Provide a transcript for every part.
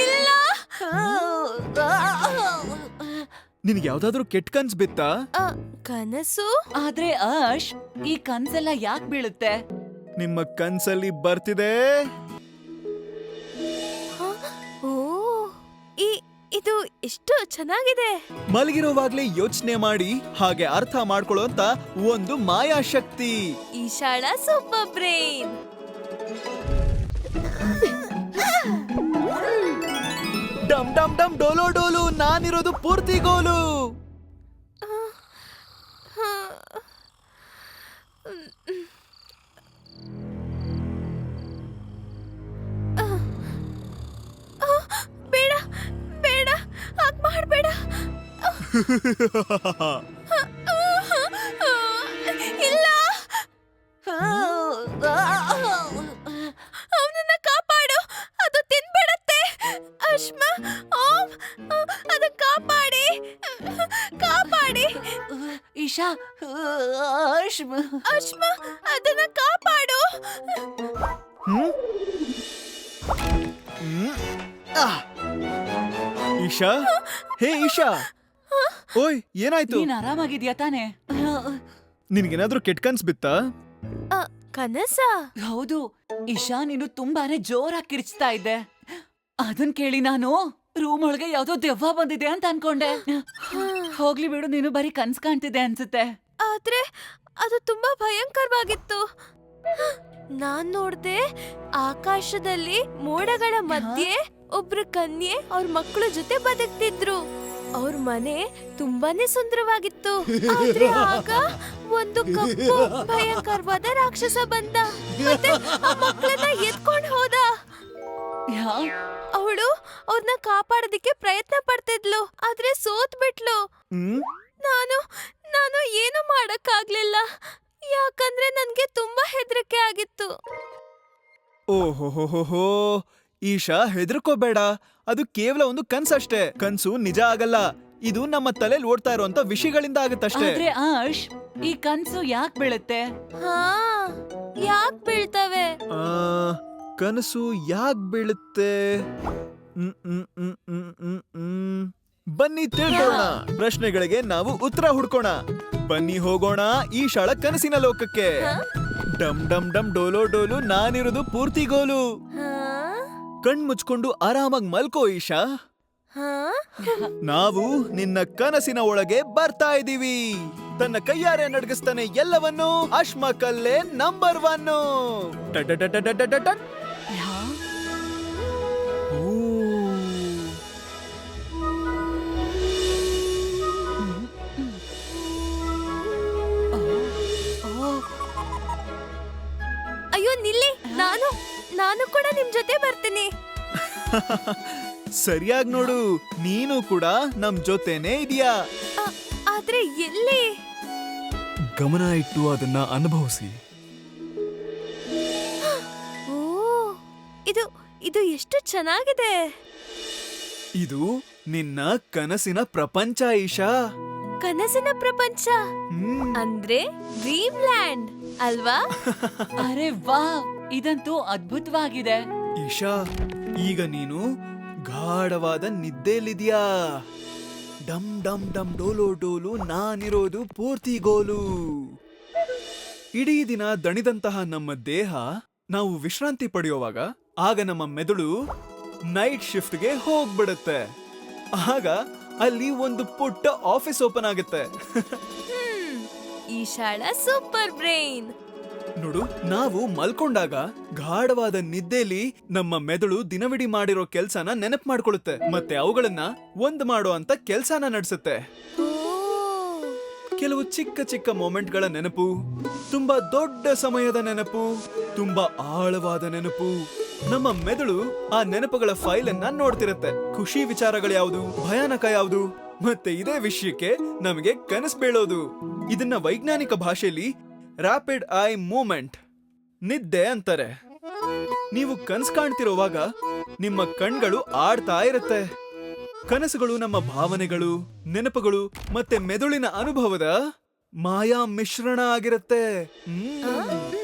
ಇಲ್ಲ. ನಿನ್ಗೆ ಯಾವ್ದಾದ್ರು ಕೆಟ್ಟ ಕನ್ಸ್ ಬಿತ್ತಾ? ಕನಸು? ಆದ್ರೆ ಆಶ್, ಈ ಕನ್ಸೆಲ್ಲ ಯಾಕೆ ಬೀಳುತ್ತೆ? ನಿಮ್ಮ ಕನ್ಸಲ್ಲಿ ಬರ್ತಿದೆ. ಓ, ಇದು ಎಷ್ಟು ಚೆನ್ನಾಗಿದೆ. ಮಲಗಿರುವಾಗ್ಲೇ ಯೋಚನೆ ಮಾಡಿ ಹಾಗೆ ಅರ್ಥ ಮಾಡ್ಕೊಳ್ಳುವಂತ ಒಂದು ಮಾಯಾಶಕ್ತಿ. ಈಶಾಳ ಸೂಪರ್ ಬ್ರೈನ್. ಡಮ್ ಡಮ್ ಡಮ್ ಡೋಲೋ ಡೋಲು, ನಾನಿರೋದು ಪೂರ್ತಿ ಗೋಲು. ಬೇಡ ಬೇಡ, ಹಾಗ್ ಮಾಡ್ಬೇಡ. ಇಲ್ಲ, ಅವನನ್ನ ಕಾಪಾಡು, ಅದು ತಿನ್ಬಿಡತ್ತೆ. ಅಶ್ಮ, ಓಂ, ಅದು ಕಾಪಾಡಿ ಕಾಪಾಡಿ. ಈಶಾ, ಅಶ್ಮ, ಅಶ್ಮ, ಅದನ್ನ ಕಾಪಾಡು. ಈಶಾ, ಹೇ ಈಶಾ, ಓಯ್ ಏನಾಯ್ತು? ನೀನ್ ಆರಾಮಾಗಿದ್ಯಾ ತಾನೆ? ನಿನ್ಗೇನಾದ್ರೂ ಕೆಟ್ಟ ಕನ್ಸ್ ಬಿತ್ತಾ? ಕನಸ? ಹೌದು ಈಶಾ, ನೀನು ತುಂಬಾನೇ ಜೋರಾಗಿ ಕಿರ್ಚ್ತಾ ಇದ್ದೆ. ಅದನ್ ಕೇಳಿ ನಾನು ರೂಮ್ ಒಳಗೆ ಯಾವ್ದೋ ದೆವ್ವ ಬಂದಿದೆ ಅಂತ ಅನ್ಕೊಂಡೆ. ಹೋಗ್ಲಿ ಬಿಡು, ನೀನು ಬರೀ ಕನ್ಸ್ ಕಾಣ್ತಿದ್ದೆ ಅನ್ಸುತ್ತೆ. ಆದ್ರೆ ಅದು ತುಂಬಾ ಭಯಂಕರವಾಗಿತ್ತು. ನಾನ್ ನೋಡ್ದೆ, ಆಕಾಶದಲ್ಲಿ ಮೋಡಗಳ ಮಧ್ಯೆ ಒಬ್ರು ಕನ್ಯೆ ಅವ್ರ ಮಕ್ಕಳ ಜೊತೆ ಬದುಕ್ತಿದ್ರು. ಅವ್ರ ಮನೆ ತುಂಬಾನೇ ಸುಂದರವಾಗಿತ್ತು. ಆದ್ರೆ ಆಗ ಒಂದು ಕಪ್ಪು ಭಯಂಕರವಾದ ರಾಕ್ಷಸ ಬಂದ ಮತ್ತೆ ಆ ಮಕ್ಕಳನ್ನ ಎತ್ಕೊಂಡ್ ಹೋದ. ಅವಳು ಅವ್ರನ್ನ ಕಾಪಾಡೋದಿಕ್ಕೆ ಪ್ರಯತ್ನ ಪಡ್ತಿದ್ಲು, ಆದ್ರೆ ಸೋತ್ ಬಿಟ್ಲು. ನಾನು ಏನು ಮಾಡಕ್ಕಾಗ್ಲಿಲ್ಲ, ಯಾಕಂದ್ರೆ ನನ್ಗೆ ತುಂಬಾ ಹೆದರಿಕೆ ಆಗಿತ್ತು. ಓಹೋಹೋಹೋ, ಈಶಾ ಹೆದರ್ಕೋಬೇಡ, ಅದು ಕೇವಲ ಒಂದು ಕನ್ಸಷ್ಟೇ. ಕನ್ಸು ನಿಜ ಆಗಲ್ಲ, ಇದು ನಮ್ಮ ತಲೆಯಲ್ಲಿ ಓಡ್ತಾ ಇರುವಂತ ವಿಷಯಗಳಿಂದ ಆಗುತ್ತಷ್ಟೇ. ಆದ್ರೆ ಆಶ್, ಈ ಕನ್ಸು ಯಾಕೆ ಬೀಳುತ್ತೆ? ಯಾಕ್ ಬೀಳ್ತವೆ? ಕನಸು ಯಾಕೆ ಬೀಳುತ್ತೆ? ಬನ್ನಿ ತಿಳ್ಕೊಳ್ಳೋಣ. ಪ್ರಶ್ನೆಗಳಿಗೆ ನಾವು ಉತ್ತರ ಹುಡ್ಕೋಣ. ಬನ್ನಿ ಹೋಗೋಣ ಈಶಾಳ ಕನಸಿನ ಲೋಕಕ್ಕೆ. ಡಮ್ ಡಮ್ ಡಮ್ ಡೋಲೋ ಡೋಲು, ನಾನಿರೋದು ಪೂರ್ತಿ ಗೋಲು. ಕಣ್ ಮುಚ್ಕೊಂಡು ಆರಾಮಾಗಿ ಮಲ್ಕೋ ಈಶಾ. ನಾವು ನಿನ್ನ ಕನಸಿನ ಒಳಗೆ ಬರ್ತಾ ಇದೀವಿ. ತನ್ನ ಕೈಯಾರೆ ನಡ್ಗಿಸ್ತಾನೆ ಎಲ್ಲವನ್ನೂ ಅಶ್ಮಕಲ್ಲೇ ನಂಬರ್ 1. ಅಯ್ಯೋ ನಿಲ್ಲಿ, ನಾನು ಕೂಡ ನಿಮ್ ಜೊತೆ ಬರ್ತೀನಿ. ಸರಿಯಾಗಿ ನೋಡು, ನೀನು ಕೂಡ ನಮ್ ಜೊತೆನೇ ಇದೀಯಾ. ಆದ್ರೆ ಎಲ್ಲಿ? ಗಮನ ಇಟ್ಟು ಅದನ್ನ ಅನುಭವಿಸಿ. ಓ, ಇದು ಎಷ್ಟು ಚೆನ್ನಾಗಿದೆ. ಇದು ನಿನ್ನ ಕನಸಿನ ಪ್ರಪಂಚ ಈಶಾ. ಕನಸಿನ ಪ್ರಪಂಚ ಅಂದ್ರೆ ಡ್ರೀಮ್ ಲ್ಯಾಂಡ್ ಅಲ್ವಾ? ಅರೆ ವಾವ್, ಇದಂತೂ ಅದ್ಭುತವಾಗಿದೆ. ಈಶಾ, ಈಗ ನೀನು ಗಾಢವಾದ ನಿದ್ದೆಯಲ್ಲಿದ್ಯಾ. ಡಮ್ ಡಮ್ ಡಮ್ ಡೋಲೋ ಡೋಲು, ನಾನಿರೋದು ಪೂರ್ತಿ ಗೋಲು. ಇಡೀ ದಿನ ದಣಿದಂತಹ ನಮ್ಮ ದೇಹ ನಾವು ವಿಶ್ರಾಂತಿ ಪಡೆಯುವಾಗ ಆಗ ನಮ್ಮ ಮೆದುಳು ನೈಟ್ ಶಿಫ್ಟ್ಗೆ ಹೋಗ್ಬಿಡುತ್ತೆ. ಆಗ ಅಲ್ಲಿ ಒಂದು ಪುಟ್ಟ ಆಫೀಸ್ ಓಪನ್ ಆಗುತ್ತೆ. ಈಶಾಳ ಸೂಪರ್ ಬ್ರೈನ್. ನೋಡು, ನಾವು ಮಲ್ಕೊಂಡಾಗ ಗಾಢವಾದ ನಿದ್ದೆಯಲ್ಲಿ ನಮ್ಮ ಮೆದುಳು ದಿನವಿಡೀ ಮಾಡಿರೋ ಕೆಲ್ಸನ ನೆನಪು ಮಾಡ್ಕೊಳ್ಳುತ್ತೆ ಮತ್ತೆ ಅವುಗಳನ್ನ ಒಂದ್ ಮಾಡೋ ಅಂತ ಕೆಲ್ಸನ ನಡೆಸುತ್ತೆ. ಕೆಲವು ಚಿಕ್ಕ ಚಿಕ್ಕ ಮೊಮೆಂಟ್ಗಳ ನೆನಪು, ತುಂಬಾ ದೊಡ್ಡ ಸಮಯದ ನೆನಪು, ತುಂಬಾ ಆಳವಾದ ನೆನಪು. ನಮ್ಮ ಮೆದುಳು ಆ ನೆನಪುಗಳ ಫೈಲ್ ಅನ್ನ ನೋಡ್ತಿರತ್ತೆ. ಖುಷಿ ವಿಚಾರಗಳು ಯಾವುದು, ಭಯಾನಕ ಯಾವುದು, ಮತ್ತೆ ಇದೇ ವಿಷಯಕ್ಕೆ ನಮಗೆ ಕನಸು ಬೀಳೋದು. ಇದನ್ನ ವೈಜ್ಞಾನಿಕ ಭಾಷೆಯಲ್ಲಿ ರ್ಯಾಪಿಡ್ ಐ ಮೂವ್ಮೆಂಟ್, ನಿದ್ದೆ ಅಂತಾರೆ. ನೀವು ಕನಸು ಕಾಣ್ತಿರುವಾಗ ನಿಮ್ಮ ಕಣ್ಗಳು ಆಡ್ತಾ ಇರುತ್ತೆ. ಕನಸುಗಳು ನಮ್ಮ ಭಾವನೆಗಳು, ನೆನಪುಗಳು ಮತ್ತೆ ಮೆದುಳಿನ ಅನುಭವದ ಮಾಯಾ ಮಿಶ್ರಣ ಆಗಿರುತ್ತೆ.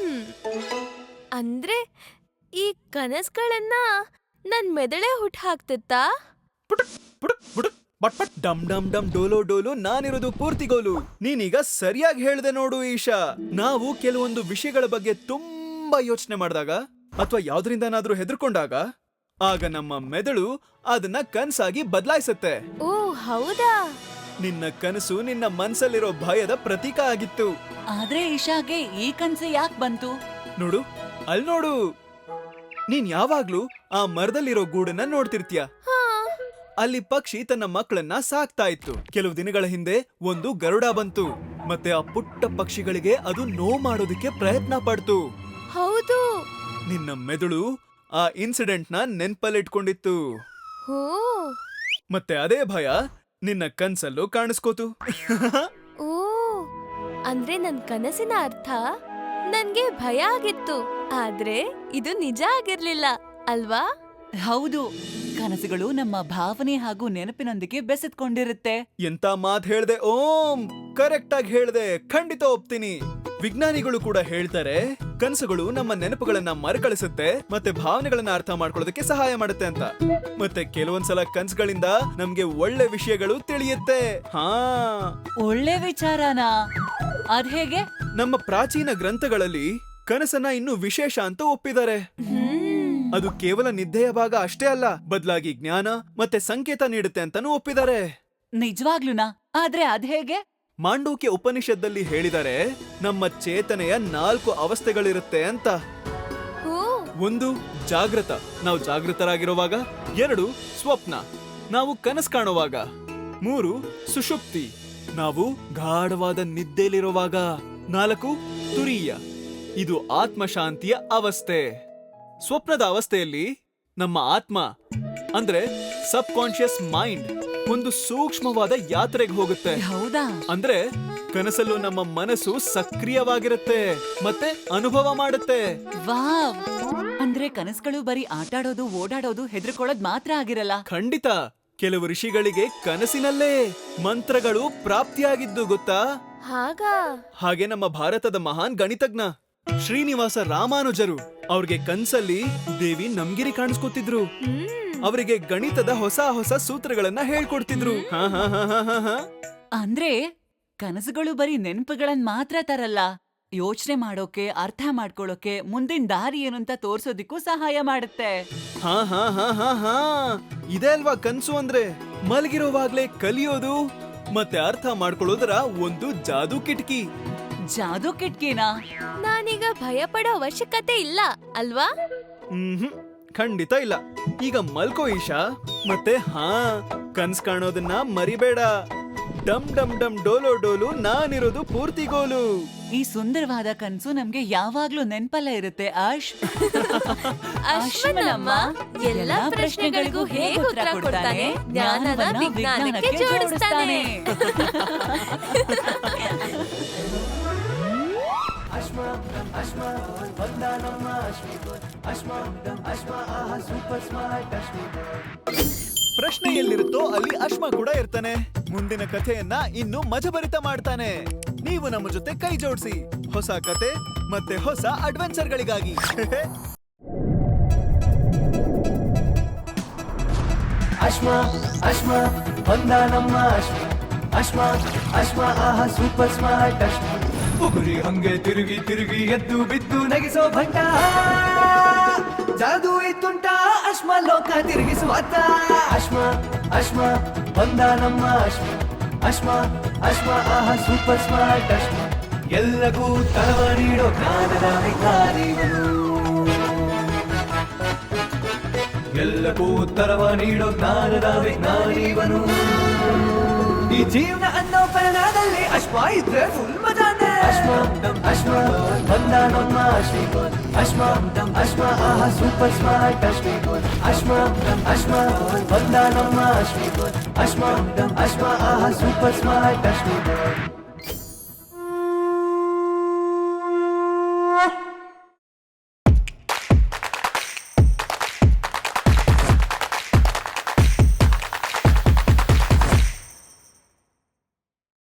ಅಂದ್ರೆ ಈ ಕನಸ್ಗಳನ್ನ ನನ್ ಮೆದುಳೇ ಹುಟ್ಟು ಹಾಕ್ತಿತ್ತಾ? ಪುಟುಕ್ ಪುಟುಕ್ ಪುಟುಕ್ ಬಟ್ ಬಟ್ ಡಮ್ ಡಮ್ ಡಮ್ ಡೋಲೋ ಡೋಲು ನಾನಿರೋದು ಪೂರ್ತಿಗೋಲು. ನೀನೀಗ ಸರಿಯಾಗಿ ಹೇಳ್ದೆ ನೋಡು ಈಶಾ. ನಾವು ಕೆಲವೊಂದು ವಿಷಯಗಳ ಬಗ್ಗೆ ತುಂಬಾ ಯೋಚನೆ ಮಾಡಿದಾಗ ಅಥವಾ ಯಾವ್ದ್ರಿಂದನಾದ್ರೂ ಹೆದರ್ಕೊಂಡಾಗ ಆಗ ನಮ್ಮ ಮೆದುಳು ಅದನ್ನ ಕನ್ಸಾಗಿ ಬದಲಾಯಿಸುತ್ತೆ. ಓ ಹೌದಾ? ನಿನ್ನ ಕನಸು ನಿನ್ನ ಮನ್ಸಲ್ಲಿರೋ ಭಯದ ಪ್ರತೀಕ ಆಗಿತ್ತು. ಆದ್ರೆ ಇಶಾಗೆ ಈ ಕನ್ಸು ಯಾಕ್ ಬಂತು? ನೋಡು ಅಲ್ ನೋಡು, ನೀನ್ ಯಾವಾಗ್ಲೂ ಆ ಮರದಲ್ಲಿರೋ ಗೂಡನ್ನ ನೋಡ್ತಿರ್ತೀಯ. ಹಾ. ಅಲ್ಲಿ ಪಕ್ಷಿ ತನ್ನ ಮಕ್ಕಳನ್ನ ಸಾಕ್ತಾ ಇತ್ತು. ಕೆಲವು ದಿನಗಳ ಹಿಂದೆ ಒಂದು ಗರುಡ ಬಂತು ಮತ್ತೆ ಆ ಪುಟ್ಟ ಪಕ್ಷಿಗಳಿಗೆ ಅದು ನೋವು ಮಾಡೋದಕ್ಕೆ ಪ್ರಯತ್ನ ಪಡ್ತು. ಹೌದು. ನಿನ್ನ ಮೆದುಳು ಆ ಇನ್ಸಿಡೆಂಟ್ ನ ನೆನ್ಪಲ್ಲಿಟ್ಕೊಂಡಿತ್ತು. ಹೋ. ಮತ್ತೆ ಅದೇ ಭಯ ನಿನ್ನ ಕನ್ಸಲ್ಲೂ ಕಾಣಿಸ್ಕೋತು. ಓ, ಅಂದ್ರೆ ನನ್ ಕನಸಿನ ಅರ್ಥ ನನ್ಗೆ ಭಯ ಆಗಿತ್ತು, ಆದ್ರೆ ಇದು ನಿಜ ಆಗಿರ್ಲಿಲ್ಲ ಅಲ್ವಾ? ಹೌದು, ಕನಸುಗಳು ನಮ್ಮ ಭಾವನೆ ಹಾಗೂ ನೆನಪಿನೊಂದಿಗೆ ಬೆಸೆದ್ಕೊಂಡಿರುತ್ತೆ. ಎಂತ ಮಾತ್ ಹೇಳ್ದೆ ಓಂ, ಕರೆಕ್ಟ್ ಆಗಿ ಹೇಳ್ದೆ, ಖಂಡಿತ ಒಪ್ತೀನಿ. ವಿಜ್ಞಾನಿಗಳು ಕೂಡ ಹೇಳ್ತಾರೆ ಕನಸುಗಳು ನಮ್ಮ ನೆನಪುಗಳನ್ನ ಮರುಕಳಿಸುತ್ತೆ ಮತ್ತೆ ಭಾವನೆಗಳನ್ನ ಅರ್ಥ ಮಾಡ್ಕೊಳ್ಳೋದಕ್ಕೆ ಸಹಾಯ ಮಾಡುತ್ತೆ ಅಂತ. ಮತ್ತೆ ಕೆಲವೊಂದ್ಸಲ ಕನ್ಸುಗಳಿಂದ ನಮ್ಗೆ ಒಳ್ಳೆ ವಿಷಯಗಳು ತಿಳಿಯುತ್ತೆ. ಹಾ, ಒಳ್ಳೆ ವಿಚಾರನಾ? ಅದ್ ಹೇಗೆ? ನಮ್ಮ ಪ್ರಾಚೀನ ಗ್ರಂಥಗಳಲ್ಲಿ ಕನಸನ್ನ ಇನ್ನೂ ವಿಶೇಷ ಅಂತ ಒಪ್ಪಿದ್ದಾರೆ. ಅದು ಕೇವಲ ನಿದ್ದೆಯ ಭಾಗ ಅಷ್ಟೇ ಅಲ್ಲ, ಬದಲಾಗಿ ಜ್ಞಾನ ಮತ್ತೆ ಸಂಕೇತ ನೀಡುತ್ತೆ ಅಂತಾನೂ ಒಪ್ಪಿದ್ದಾರೆ. ನಿಜವಾಗ್ಲೂನಾ? ಆದ್ರೆ ಅದ್ ಹೇಗೆ? ಮಾಂಡೂಕ್ಯ ಉಪನಿಷತ್ತಲ್ಲಿ ಹೇಳಿದರೆ ನಮ್ಮ ಚೇತನೆಯ 4 ಅವಸ್ಥೆಗಳಿರುತ್ತೆ ಅಂತ. ಓ. 1 ಜಾಗೃತ, ನಾವು ಜಾಗೃತರಾಗಿರುವಾಗ. 2 ಸ್ವಪ್ನ, ನಾವು ಕನಸು ಕಾಣುವಾಗ. 3 ಸುಷುಪ್ತಿ, ನಾವು ಗಾಢವಾದ ನಿದ್ದೆಯಲ್ಲಿರುವಾಗ. 4 ತುರೀಯ, ಇದು ಆತ್ಮಶಾಂತಿಯ ಅವಸ್ಥೆ. ಸ್ವಪ್ನದ ಅವಸ್ಥೆಯಲ್ಲಿ ನಮ್ಮ ಆತ್ಮ ಅಂದ್ರೆ ಸಬ್ ಕಾನ್ಶಿಯಸ್ ಮೈಂಡ್ ಒಂದು ಸೂಕ್ಷ್ಮವಾದ ಯಾತ್ರೆಗೆ ಹೋಗುತ್ತೆ. ಹೌದಾ? ಅಂದ್ರೆ ಕನಸಲ್ಲೂ ನಮ್ಮ ಮನಸ್ಸು ಸಕ್ರಿಯವಾಗಿರುತ್ತೆ ಮತ್ತೆ ಅನುಭವ ಮಾಡುತ್ತೆ. ವಾವ್! ಅಂದ್ರೆ ಕನಸುಗಳು ಬರೀ ಆಟಾಡೋದು, ಓಡಾಡೋದು, ಹೆದರ್ಕೊಳ್ಳೋದ್ ಮಾತ್ರ ಆಗಿರಲ್ಲ. ಖಂಡಿತ. ಕೆಲವು ಋಷಿಗಳಿಗೆ ಕನಸಿನಲ್ಲೇ ಮಂತ್ರಗಳು ಪ್ರಾಪ್ತಿಯಾಗಿದ್ದು ಗೊತ್ತಾ? ಹಾಗಾ? ಹಾಗೆ ನಮ್ಮ ಭಾರತದ ಮಹಾನ್ ಗಣಿತಜ್ಞ ಶ್ರೀನಿವಾಸ ರಾಮಾನುಜರು, ಅವ್ರಿಗೆ ಕನ್ಸಲ್ಲಿ ದೇವಿ ನಮ್ಗಿರಿ ಕಾಣಿಸ್ಕೊತಿದ್ರು. ಅವರಿಗೆ ಗಣಿತದ ಹೊಸ ಹೊಸ ಸೂತ್ರಗಳನ್ನ ಹೇಳ್ಕೊಡ್ತಿದ್ರು. ಅಂದ್ರೆ ಕನಸುಗಳು ಬರೀ ನೆನಪುಗಳನ್ ಮಾತ್ರ ತರಲ್ಲ, ಯೋಚನೆ ಮಾಡೋಕೆ, ಅರ್ಥ ಮಾಡ್ಕೊಳ್ಳೋಕೆ, ಮುಂದಿನ ದಾರಿ ಏನು ಅಂತ ತೋರ್ಸೋದಿಕ್ಕೂ ಸಹಾಯ ಮಾಡುತ್ತೆ. ಹಾ ಹಾ ಹಾ ಹಾ ಹಾ ಇದೇ ಅಲ್ವಾ ಕನ್ಸು ಅಂದ್ರೆ. ಮಲಗಿರೋವಾಗ್ಲೇ ಕಲಿಯೋದು ಮತ್ತೆ ಅರ್ಥ ಮಾಡ್ಕೊಳ್ಳೋದರ ಒಂದು ಜಾದೂ ಕಿಟಕಿ. ಜಾದೂ ಕಿಟ್ಕಿನಾ? ನಾನೀಗ ಭಯ ಪಡೋ ಅವಶ್ಯಕತೆ ಇಲ್ಲ ಅಲ್ವಾ? ಖಂಡಿತ ಇಲ್ಲ. ಈಗ ಮಲ್ಕೋ ಈಶಾ. ಮತ್ತೆ ಹಾ, ಕನ್ಸ್ ಕಾಣೋದನ್ನ ಮರಿಬೇಡ. ಡಮ್ ಡಮ್ ಡಮ್ ಡೋಲೋ ಡೋಲು ನಾನಿರೋದು ಪೂರ್ತಿಗೋಲು. ಈ ಸುಂದರವಾದ ಕನ್ಸು ನಮ್ಗೆ ಯಾವಾಗ್ಲೂ ನೆನ್ಪಲ್ಲೇ ಇರುತ್ತೆ. ಅಶ್ವನಮ್ಮ ಎಲ್ಲಾ ಪ್ರಶ್ನೆಗಳಿಗೂ ಹೇಗೆ ಉತ್ತರ ಕೊಡ್ತಾನೆ, ಜ್ಞಾನದ ವಿಜ್ಞಾನಕ್ಕೆ ಜೋಡಿಸ್ತಾನೆ. ಪ್ರಶ್ನೆ ಎಲ್ಲಿರುತ್ತೋ ಅಲ್ಲಿ ಅಶ್ಮ ಕೂಡ ಇರ್ತಾನೆ. ಮುಂದಿನ ಕಥೆಯನ್ನ ಇನ್ನು ಮಜಭರಿತ ಮಾಡ್ತಾನೆ. ನೀವು ನಮ್ಮ ಜೊತೆ ಕೈ ಜೋಡಿಸಿ ಹೊಸ ಕತೆ ಮತ್ತೆ ಹೊಸ ಅಡ್ವೆಂಚರ್ಗಳಿಗಾಗಿ. ಅಶ್ಮ ಅಶ್ಮ ಬಂದ ನಮ್ಮ ಅಶ್ಮ ಅಶ್ಮ ಅಶ್ಮ ಆಹ ಸೂಪರ್ ಸ್ಮಾರ್ಟ್ ಅಶ್ಮ. ಉಗುರಿ ಹಂಗೆ ತಿರುಗಿ ತಿರುಗಿ ಎದ್ದು ಬಿದ್ದು ನಗಿಸೋ ಭಂಟ, ಜಾದು ಇದ್ದುಂಟ ಅಶ್ಮ ಲೋಕ ತಿರುಗಿಸುವಾತ. ಅಶ್ಮ ಅಶ್ಮ ಬಂದ ನಮ್ಮ ಅಶ್ಮ ಅಶ್ಮ ಅಶ್ಮ ಆಹ ಸೂಪರ್ ಸ್ಮಾರ್ಟ್ ಅಶ್ಮ. ಎಲ್ಲಗೂ ತಳವ ನೀಡೋ ಜ್ಞಾನದ ವಿಜ್ಞಾನಿಗಳು, ಎಲ್ಲಕ್ಕೂ ಉತ್ತರವ ನೀಡೋ ಜ್ಞಾನದ ವಿಜ್ಞಾನಿವನು. ಈ ಜೀವನ ಅನ್ನೋ ಪಯಣದಲ್ಲಿ ಅಶ್ಮ ಇದ್ರೆ ಫುಲ್ ಮಜಾನೆ. ಅಶ್ಮ ಅಶ್ಮ ಬಂದ ನಮ್ಮ ಅಶ್ಮ ಅಶ್ಮ ಅಶ್ಮ ಆಹ ಸೂಪರ್ ಸ್ಮಾರ್ಟ್ ಅಶ್ಮ. ಅಶ್ಮ ಅಶ್ಮ ಬಂದ ನಮ್ಮ ಅಶ್ಮ ಅಶ್ಮ ಅಶ್ಮ ಆಹ ಸೂಪರ್ ಸ್ಮಾರ್ಟ್ ಅಶ್ಮ.